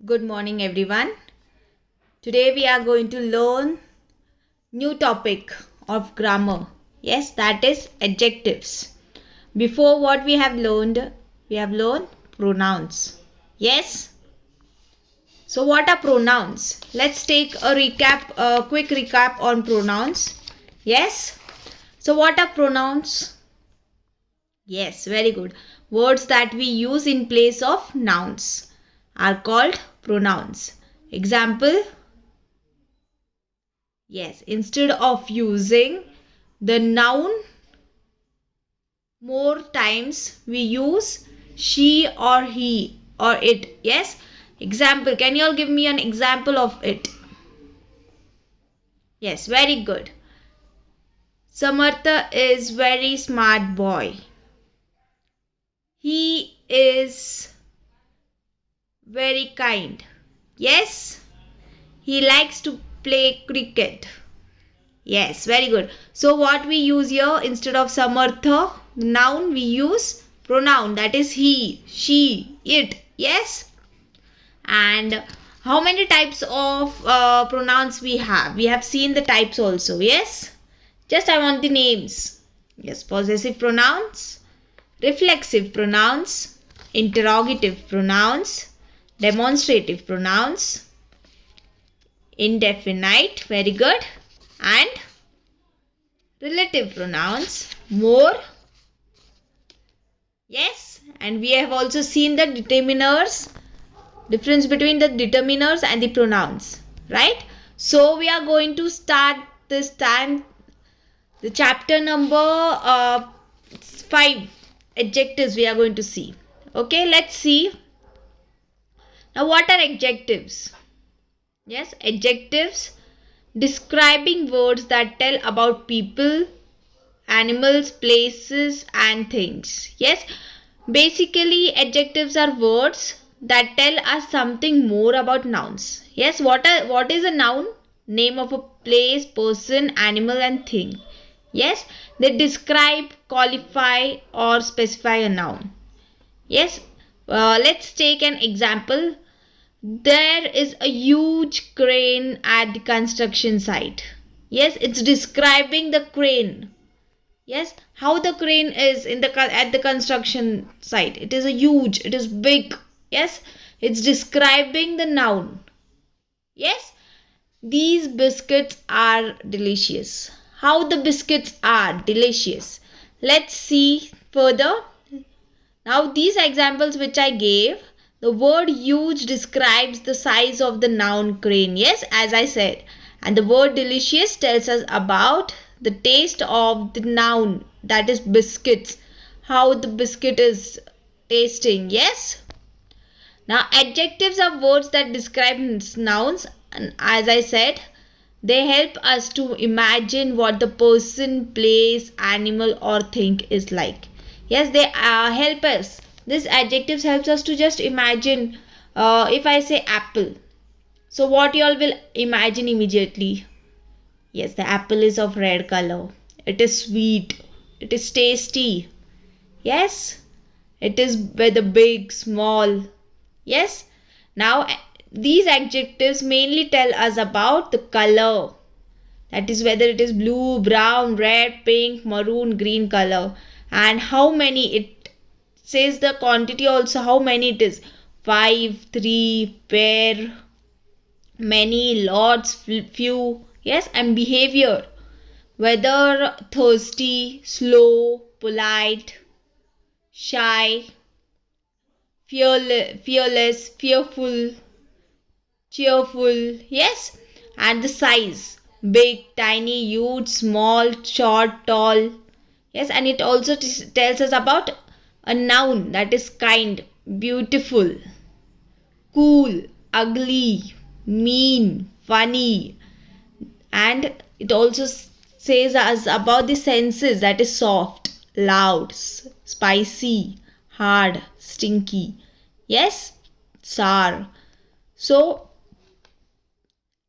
Good morning everyone. Today we are going to learn new topic of grammar. Yes, that is adjectives. Before what we have learned pronouns. Yes. So what are pronouns? Let's take a quick recap on pronouns. Yes. So what are pronouns? Yes, very good. Words that we use in place of nouns are called pronouns. Example. Yes, instead of using the noun more times, we use she or he or it. Yes. Example. Can you all give me an example of it? Yes, very good. Samartha is very smart boy. He is very kind. Yes. He likes to play cricket. Yes, very good. So what we use here, instead of samartha, noun, we use pronoun, that is he, she, it. Yes. And how many types of pronouns we have? We have seen the types also. Yes. Just I want the names. Yes, possessive pronouns, reflexive pronouns, interrogative pronouns, demonstrative pronouns, indefinite, very good, and relative pronouns, more. Yes, and we have also seen the determiners, difference between the determiners and the pronouns, right? So we are going to start this time the chapter number 5, adjectives we are going to see. Okay, let's see. Now what are adjectives? Yes, adjectives describing words that tell about people, animals, places and things. Yes, basically adjectives are words that tell us something more about nouns. Yes, what is a noun? Name of a place, person, animal and thing. Yes, they describe, qualify or specify a noun. Yes, let's take an example. There is a huge crane at the construction site. Yes, it's describing the crane. Yes, how the crane is at the construction site. It is it is big. Yes, it's describing the noun. Yes, these biscuits are delicious. How the biscuits are delicious. Let's see further. Now these examples which I gave, the word huge describes the size of the noun crane. Yes, as I said. And the word delicious tells us about the taste of the noun, that is biscuits. How the biscuit is tasting. Yes. Now adjectives are words that describe nouns, and as I said, they help us to imagine what the person, place, animal or thing is like. Yes, they help us. This adjectives helps us to just imagine. If I say apple, so what you all will imagine immediately? Yes, the apple is of red color. It is sweet. It is tasty. Yes, it is whether big, small. Yes. Now these adjectives mainly tell us about the color. That is whether it is blue, brown, red, pink, maroon, green color. And how many, it says the quantity also, how many it is. 5, 3, pair, many, lots, few. Yes, and behavior. Whether thirsty, slow, polite, shy, fearless, fearful, cheerful. Yes, and the size, big, tiny, huge, small, short, tall. Yes, and it also tells us about a noun, that is kind, beautiful, cool, ugly, mean, funny. And it also says us about the senses, that is soft, loud, spicy, hard, stinky. Yes, sour. So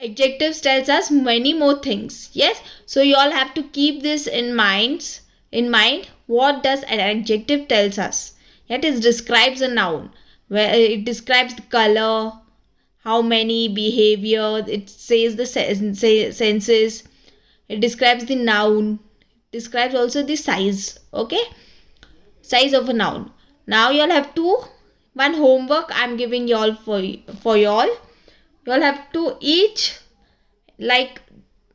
adjectives tells us many more things. Yes, so you all have to keep this in mind. What does an adjective tells us? It describes a noun, where it describes the color, how many, behavior. It says the senses. It describes the noun. Describes also the size. Okay, size of a noun. Now you all have to, one homework I'm giving you all for you all. You all have to each, like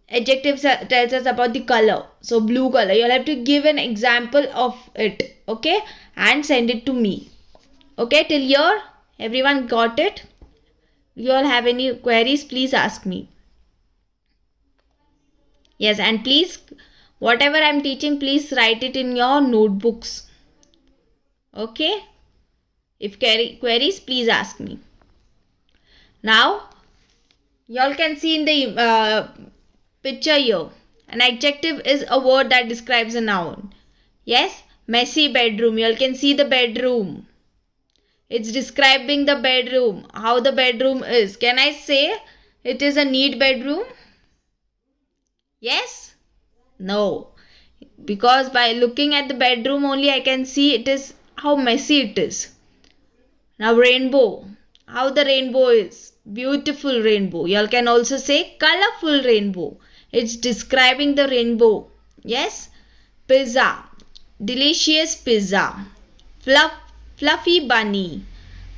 adjectives tells us about the color. So blue color, you'll have to give an example of it, okay, and send it to me. Okay, till here everyone got it? You all have any queries, please ask me. Yes, and please, whatever I'm teaching, please write it in your notebooks. Okay, if queries, please ask me. Now you all can see in the picture here, an adjective is a word that describes a noun. Yes, messy bedroom. You all can see the bedroom. It's describing the bedroom, how the bedroom is. Can I say it is a neat bedroom? Yes? No. Because by looking at the bedroom only I can see it is how messy it is. Now rainbow. How the rainbow is. Beautiful rainbow. You all can also say colorful rainbow. It's describing the rainbow. Yes? Pizza. Delicious pizza. Fluffy bunny.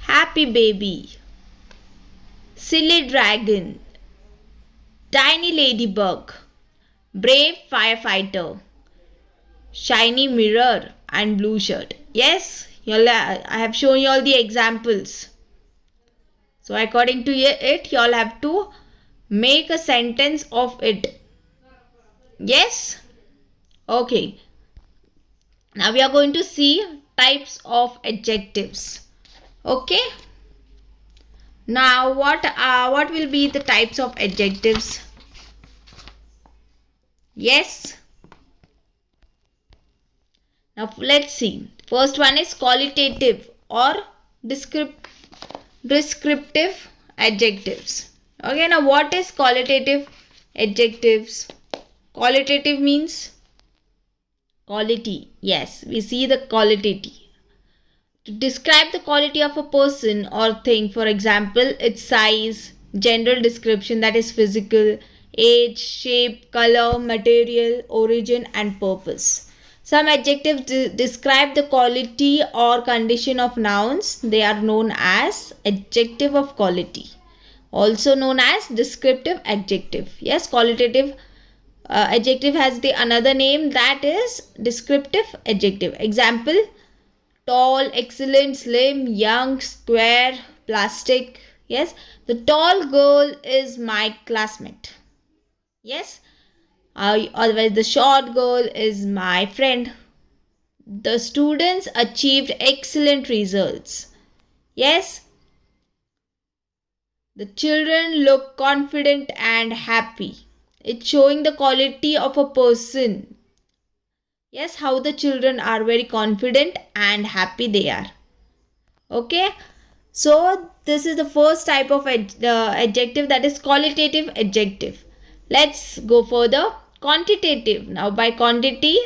Happy baby. Silly dragon. Tiny ladybug. Brave firefighter. Shiny mirror and blue shirt. Yes, I have shown you all the examples. So according to it, you all have to make a sentence of it. Yes? Okay. Now we are going to see types of adjectives. Okay. Now what will be the types of adjectives? Yes. Now let's see. First one is qualitative or descriptive adjectives. Okay, now what is qualitative adjectives? Qualitative means quality. Yes, we see the quality. To describe the quality of a person or thing, for example, its size, general description, that is physical, age, shape, color, material, origin and purpose. Some adjectives describe the quality or condition of nouns. They are known as adjective of quality, also known as descriptive adjective. Yes, qualitative adjective has the another name, that is descriptive adjective. Example: tall, excellent, slim, young, square, plastic. Yes, the tall girl is my classmate. Yes, otherwise the short girl is my friend. The students achieved excellent results. Yes, the children look confident and happy. It's showing the quality of a person. Yes, how the children are very confident and happy they are. Okay, so this is the first type of adjective, that is qualitative adjective. Let's go further. Quantitative. Now by quantity,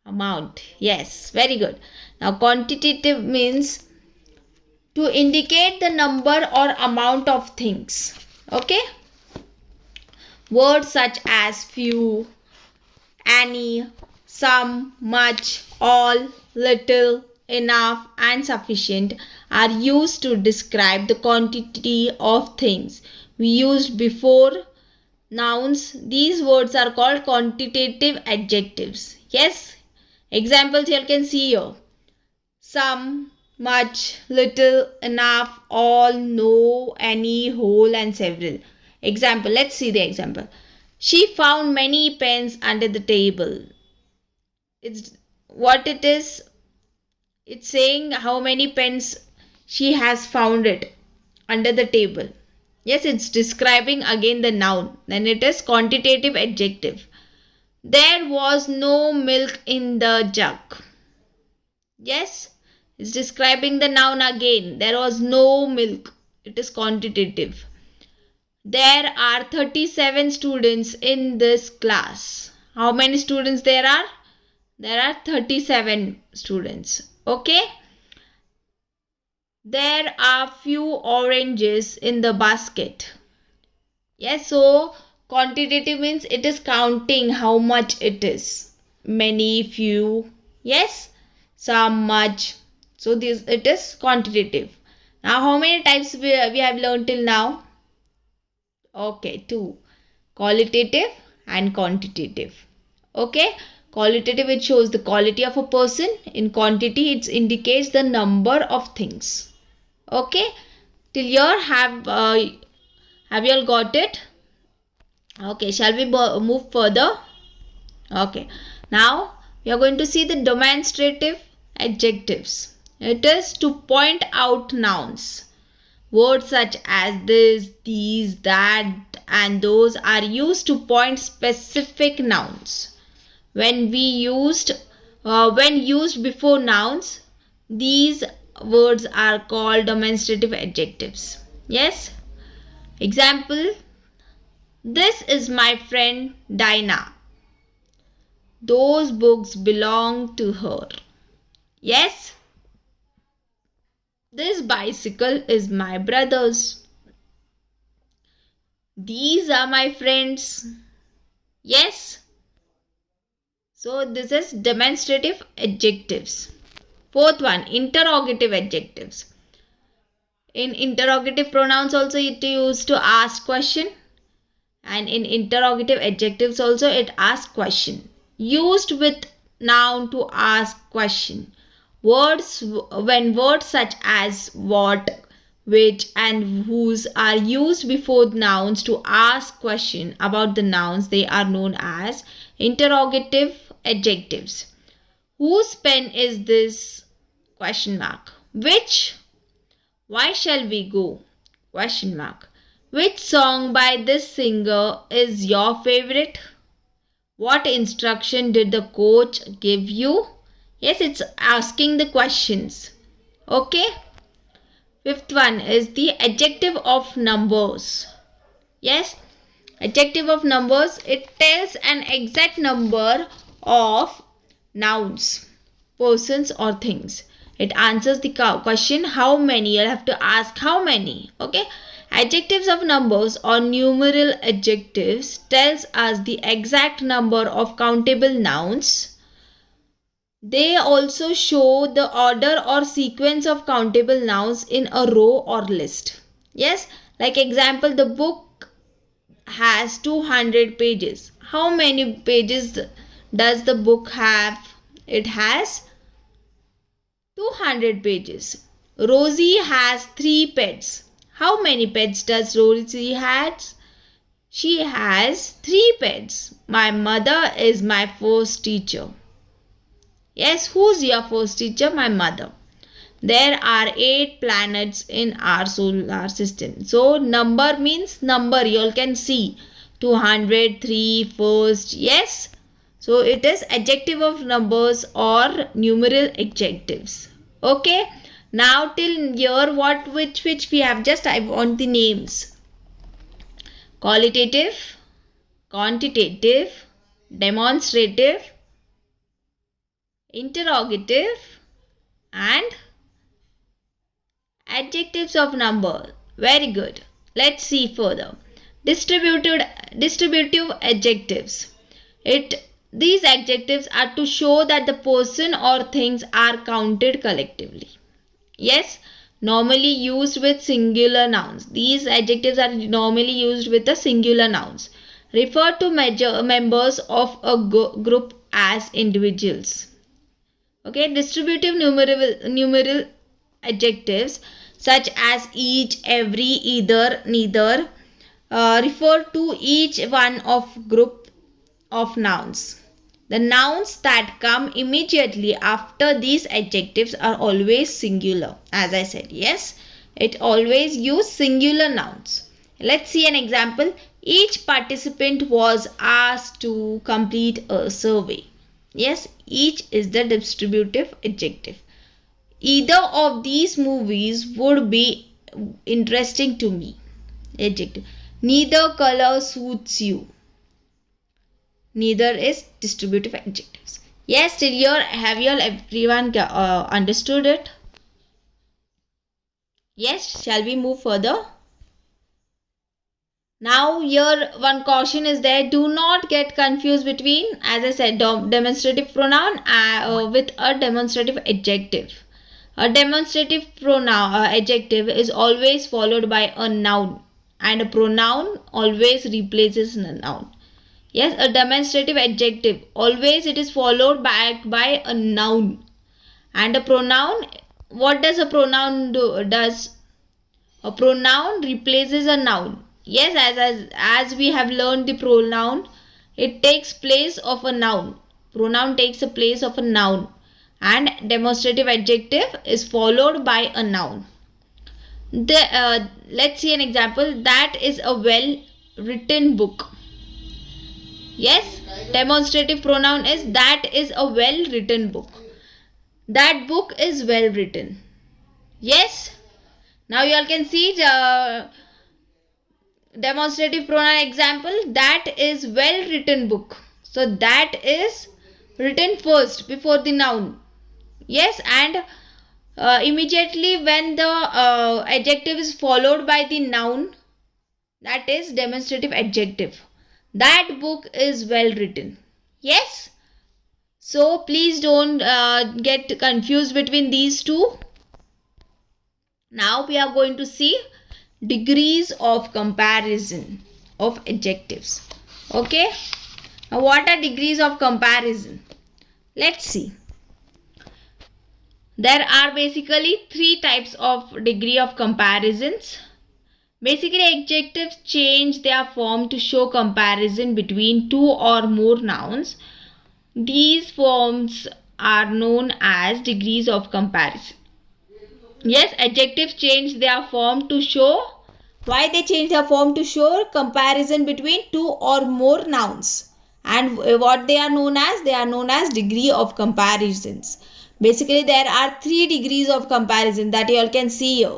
amount. Yes, very good. Now quantitative means to indicate the number or amount of things. Okay, words such as few, any, some, much, all, little, enough and sufficient are used to describe the quantity of things. We used before nouns. These words are called quantitative adjectives. Yes, examples you can see here: some, much, little, enough, all, no, any, whole and several. Example, let's see the example. She found many pens under the table. It's what it is. It's saying how many pens she has found it under the table. Yes, it's describing again the noun. Then it is quantitative adjective. There was no milk in the jug. Yes, it's describing the noun again. There was no milk. It is quantitative. There are 37 students in this class. How many students there are? There are 37 students. Okay. There are few oranges in the basket. Yes, so quantitative means it is counting how much it is. Many, few. Yes, some, much. So this it is quantitative. Now how many types we have learned till now? Okay, two. Qualitative and quantitative. Okay, qualitative it shows the quality of a person. In quantity it indicates the number of things. Okay, till here have you all got it? Okay, shall we move further? Okay, now we are going to see the demonstrative adjectives. It is to point out nouns. Words such as this, these, that, and those are used to point specific nouns. When used before nouns, these words are called demonstrative adjectives. Yes. Example: this is my friend Dinah. Those books belong to her. Yes. This bicycle is my brother's. These are my friends. Yes. So this is demonstrative adjectives. Fourth one, interrogative adjectives. In interrogative pronouns also it used to ask question, and in interrogative adjectives also it asks question. Used with noun to ask question. When words such as what, which, and whose are used before nouns to ask question about the nouns, they are known as interrogative adjectives. Whose pen is this? Question mark. Which? Why shall we go? Question mark. Which song by this singer is your favorite? What instruction did the coach give you? Yes, it's asking the questions. Okay. Fifth one is the adjective of numbers. Yes, adjective of numbers, it tells an exact number of nouns, persons or things. It answers the question how many. You'll have to ask how many. Okay. Adjectives of numbers or numeral adjectives tells us the exact number of countable nouns. They also show the order or sequence of countable nouns in a row or list. Yes, like example, the book has 200 pages. How many pages does the book have? It has 200 pages. Rosie has 3 pets. How many pets does Rosie have? She has 3 pets. My mother is my first teacher. Yes, who's your first teacher? My mother. There are 8 planets in our solar system. So number means number. You all can see 200, 3, first. Yes. So it is adjective of numbers or numeral adjectives. Okay. Now till here which we have just I want the names. Qualitative, quantitative, demonstrative, interrogative, and adjectives of number. Very good. Let's see further. Distributive adjectives. These adjectives are to show that the person or things are counted collectively. Yes, normally used with singular nouns. These adjectives are normally used with the singular nouns. Refer to members of a group as individuals. Okay, distributive numeral adjectives such as each, every, either, neither refer to each one of group of nouns. The nouns that come immediately after these adjectives are always singular. As I said, yes, it always use singular nouns. Let's see an example. Each participant was asked to complete a survey. Yes, each is the distributive adjective. Either of these movies would be interesting to me. Adjective. Neither color suits you. Neither is distributive adjectives. Yes, till here have you all everyone understood it? Yes, shall we move further? Now here one caution is there, do not get confused between, as I said, demonstrative pronoun with a demonstrative adjective. A demonstrative pronoun adjective is always followed by a noun, and a pronoun always replaces a noun. Yes, a demonstrative adjective always it is followed back by a noun, and a pronoun, what does a pronoun do? Does a pronoun replaces a noun. Yes, as we have learned the pronoun, it takes place of a noun. Pronoun takes the place of a noun, and demonstrative adjective is followed by a noun. Let's see an example. That is a well written book. Yes, demonstrative pronoun is that is a well written book. That book is well written. Yes. Now you all can see the demonstrative pronoun example. That is well written book. So that is written first before the noun. Yes, and immediately when the adjective is followed by the noun, that is demonstrative adjective. That book is well written. Yes. So please don't get confused between these two. Now we are going to see degrees of comparison of adjectives. Okay. Now what are degrees of comparison? Let's see. There are basically three types of degree of comparisons. Basically, adjectives change their form to show comparison between two or more nouns. These forms are known as degrees of comparison. Yes, adjectives change their form to show. Why they change their form? To show comparison between two or more nouns. And what they are known as? They are known as degree of comparisons. Basically, there are three degrees of comparison that you all can see here.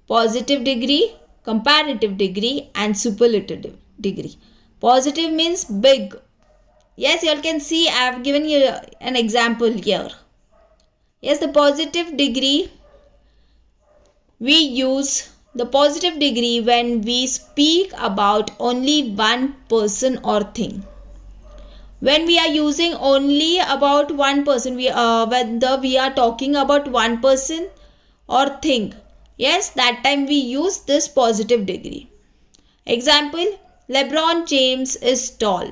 Positive degree, comparative degree, and superlative degree. Positive means big. Yes, you all can see I have given you an example here. Yes, the positive degree, we use the positive degree when we speak about only one person or thing. When we are using only about one person, whether we are talking about one person or thing, yes, that time we use this positive degree. Example, LeBron James is tall.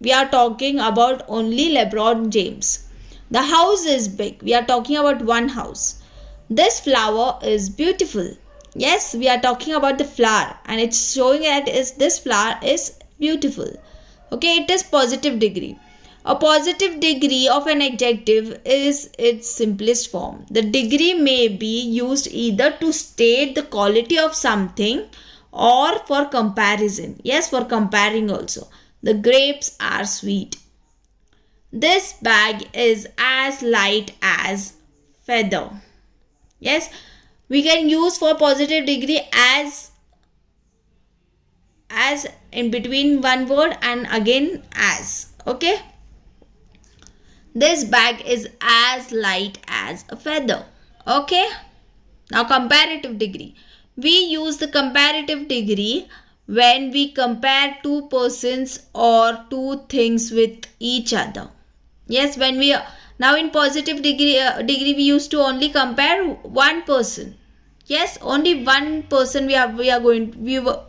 We are talking about only LeBron James. The house is big. We are talking about one house. This flower is beautiful. Yes, we are talking about the flower, and it's showing that this flower is beautiful. Okay, it is positive degree. A positive degree of an adjective is its simplest form. The degree may be used either to state the quality of something or for comparison. Yes, for comparing also. The grapes are sweet. This bag is as light as feather. Yes, we can use for positive degree as in between one word and again as. Okay. This bag is as light as a feather. Okay. Now comparative degree. We use the comparative degree when we compare two persons or two things with each other. Yes, when we now in positive degree we used to only compare one person. Yes, only one person we were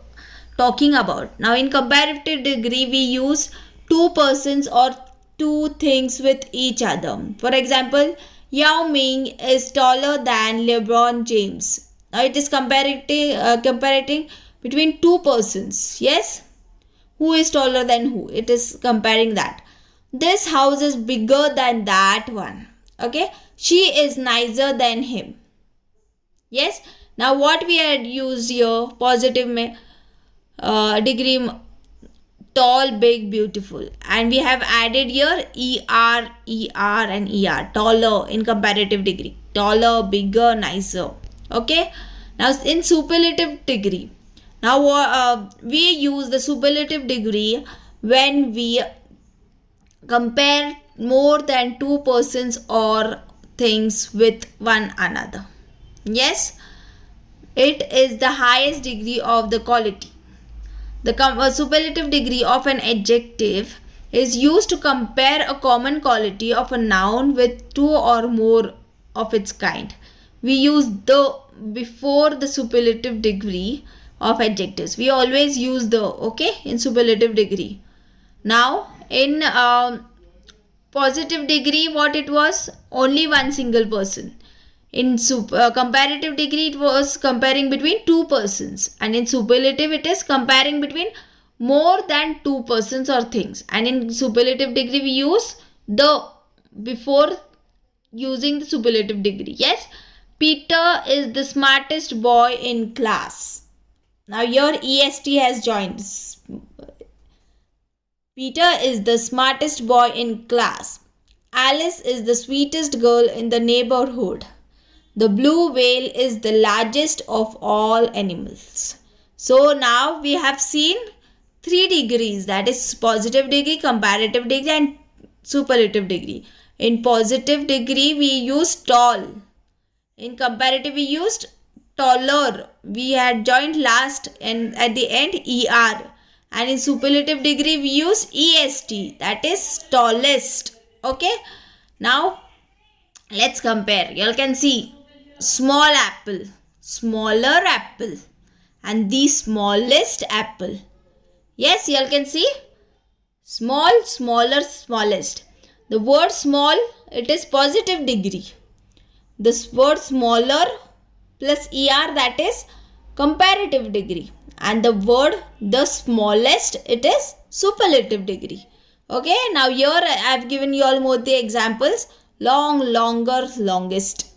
talking about. Now in comparative degree we use two persons or two things with each other. For example, Yao Ming is taller than LeBron James. Now it is comparing between two persons. Yes, who is taller than who? It is comparing that. This house is bigger than that one. Okay, she is nicer than him. Yes. Now what we had used here, positive degree, tall, big, beautiful, and we have added here er, and er, taller in comparative degree, taller, bigger, nicer. Okay. Now in superlative degree, now we use the superlative degree when we compare more than two persons or things with one another. Yes. It is the highest degree of the quality. The superlative degree of an adjective is used to compare a common quality of a noun with two or more of its kind. We use the before the superlative degree of adjectives. We always use the, okay, in superlative degree. Now, in positive degree, what it was? Only one single person. In comparative degree, it was comparing between two persons. And in superlative, it is comparing between more than two persons or things. And in superlative degree, we use the before using the superlative degree. Yes, Peter is the smartest boy in class. Now your EST has joined. Peter is the smartest boy in class. Alice is the sweetest girl in the neighborhood. The blue whale is the largest of all animals. So now we have seen 3 degrees, that is positive degree, comparative degree and superlative degree. In positive degree we used tall. In comparative we used taller. We had joined last and at the end ER. And in superlative degree we use EST, that is tallest. Okay. Now let's compare. You all can see small apple, smaller apple and the smallest apple. Yes, you all can see small, smaller, smallest. The word small, it is positive degree. This word smaller plus ER, that is comparative degree. And the word the smallest, it is superlative degree. Okay, now here I have given you all more the examples. Long, longer, longest.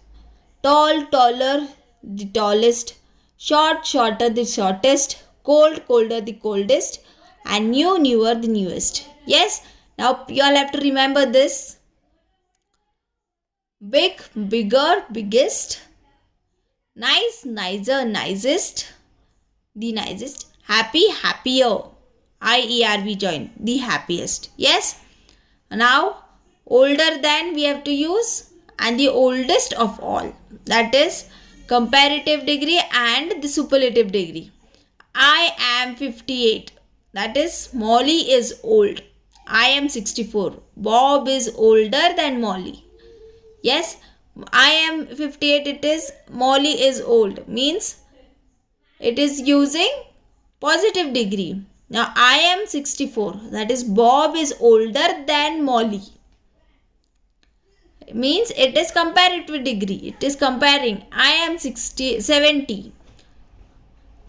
Tall, taller, the tallest. Short, shorter, the shortest. Cold, colder, the coldest. And new, newer, the newest. Yes, now you all have to remember this. Big, bigger, biggest. Nice, nicer, nicest. The nicest. Happy, happier. IERV join. The happiest. Yes. Now, older than we have to use. And the oldest of all. That is comparative degree and the superlative degree. I am 58. That is Molly is old. I am 64. Bob is older than Molly. Yes, I am 58. It is Molly is old. Means it is using positive degree. Now I am 64. That is Bob is older than Molly. Means it is comparative degree. It is comparing. I am 70.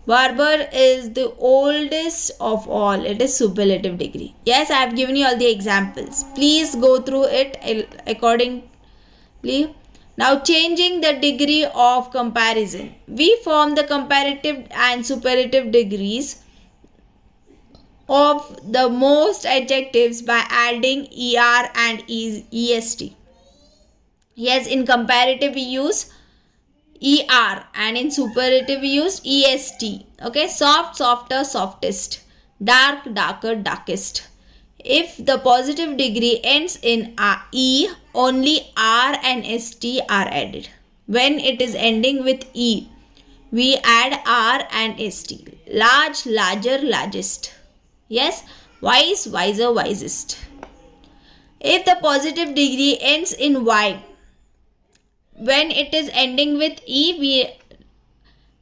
Barber is the oldest of all. It is superlative degree. Yes, I have given you all the examples. Please go through it accordingly. Now changing the degree of comparison. We form the comparative and superlative degrees of the most adjectives by adding ER and EST. Yes, in comparative we use ER and in superlative we use EST. Okay, soft, softer, softest. Dark, darker, darkest. If the positive degree ends in E, only R and ST are added. When it is ending with E, we add R and ST. Large, larger, largest. Yes, wise, wiser, wisest. If the positive degree ends in Y, when it is ending with E, we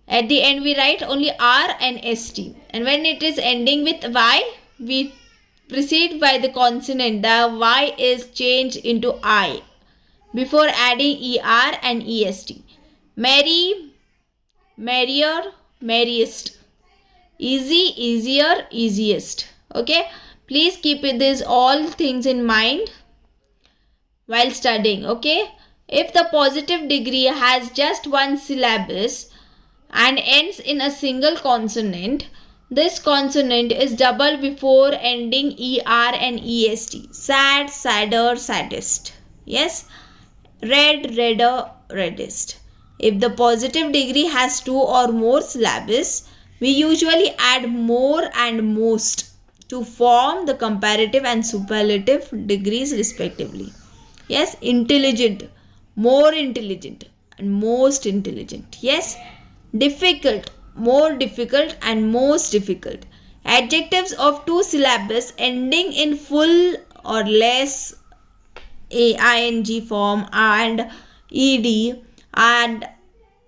at the end we write only R and ST. And when it is ending with Y, we proceed by the consonant. The Y is changed into I before adding ER and EST. Merry, merrier, merriest. Easy, easier, easiest. Okay, please keep these all things in mind while studying. Okay, if the positive degree has just one syllabus and ends in a single consonant, this consonant is doubled before ending ER and EST. Sad, sadder, saddest. Yes, red, redder, reddest. If the positive degree has 2 or more syllables, we usually add more and most to form the comparative and superlative degrees respectively. Yes, intelligent, more intelligent and most intelligent. Yes. difficult, more difficult, and most difficult. Adjectives of two syllables ending in full or less ing form and ed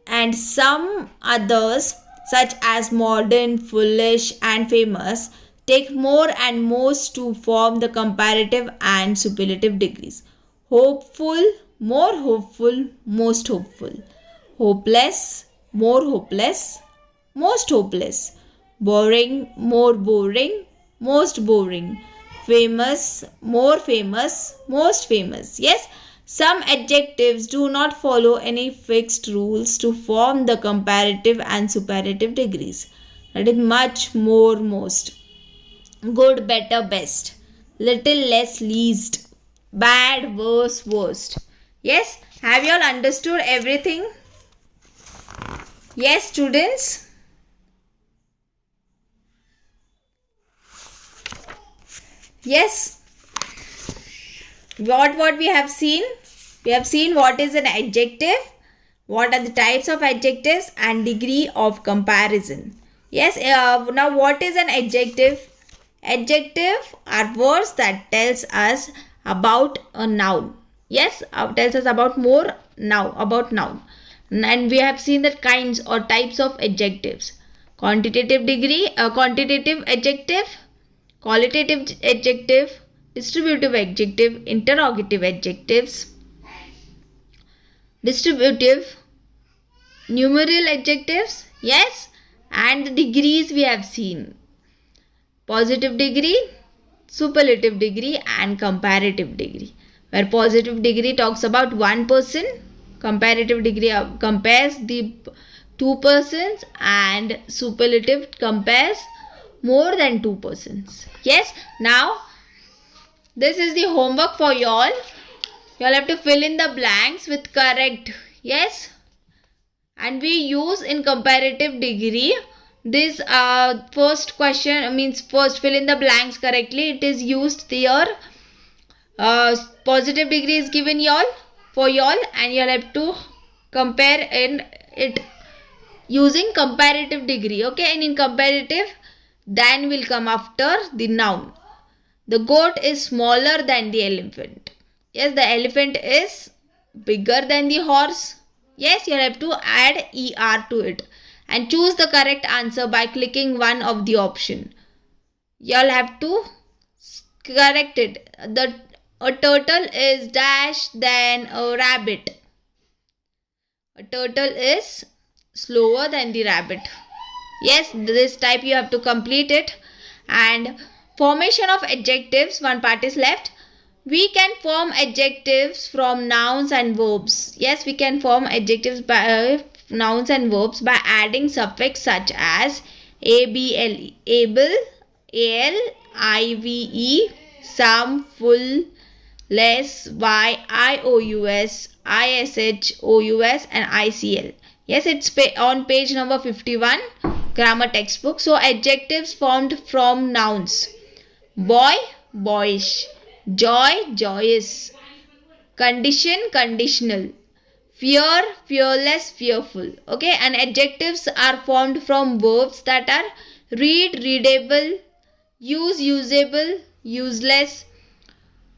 and some others such as modern, foolish, and famous take more and most to form the comparative and superlative degrees. Hopeful, more hopeful, most hopeful. Hopeless, more hopeless, most hopeless. Boring, more boring, most boring. Famous, more famous, most famous. Yes, some adjectives do not follow any fixed rules to form the comparative and superlative degrees. That is much, more, most. Good, better, best. Little, less, least. Bad, worse, worst. Yes, have you all understood everything? Yes, students? Yes. What we have seen? We have seen what is an adjective, what are the types of adjectives, and degree of comparison. Yes, now what is an adjective? Adjective are words that tells us about a noun. Yes, tells us about more now about noun. And we have seen the kinds or types of adjectives. Quantitative degree, quantitative adjective, qualitative adjective, distributive adjective, interrogative adjectives, distributive, numeral adjectives. Yes, and the degrees we have seen. Positive degree, superlative degree, and comparative degree. Where positive degree talks about one person, comparative degree compares the two persons, and superlative compares more than two persons. Yes, now this is the homework for y'all. Y'all have to fill in the blanks with correct. Yes, and we use in comparative degree this first question means first fill in the blanks correctly. It is used there. Positive degree is given y'all for y'all, and you'll have to compare in it using comparative degree. Okay, and in comparative then will come after the noun. The goat is smaller than the elephant. Yes, the elephant is bigger than the horse. Yes, you have to add er to it and choose the correct answer by clicking one of the option. You'll have to correct it. A turtle is dash than a rabbit. A turtle is slower than the rabbit. Yes, this type you have to complete it. And formation of adjectives, one part is left. We can form adjectives from nouns and verbs. Yes, we can form adjectives by nouns and verbs by adding suffix such as able, able, al, ive, some, full, less, ious, ish, ous, and icl. Yes, it's on page number 51, grammar textbook. So adjectives formed from nouns: boy, boyish, joy, joyous, condition, conditional, fear, fearless, fearful. Okay, and adjectives are formed from verbs that are read, readable, use, usable, useless,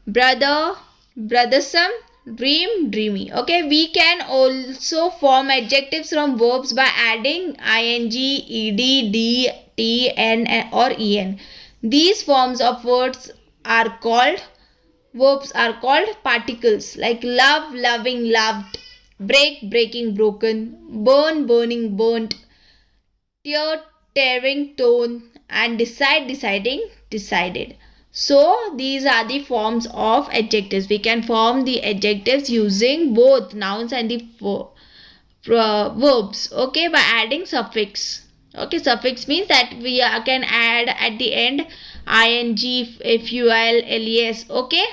brother, brothersome, dream, dreamy. Okay, we can also form adjectives from verbs by adding ing, ed, d, t, n, or en. These forms of verbs are called particles, like love, loving, loved, break, breaking, broken, burn, burning, burnt, tear, tearing, torn, and decide, deciding, decided. So these are the forms of adjectives. We can form the adjectives using both nouns and the verbs. Okay, by adding suffix. Okay, suffix means that we can add at the end ing, ful, les. Okay,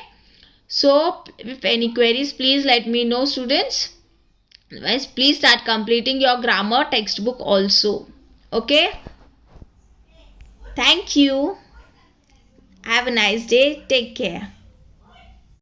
so if any queries, please let me know, students. Otherwise, please start completing your grammar textbook also. Okay, thank you. Have a nice day. Take care.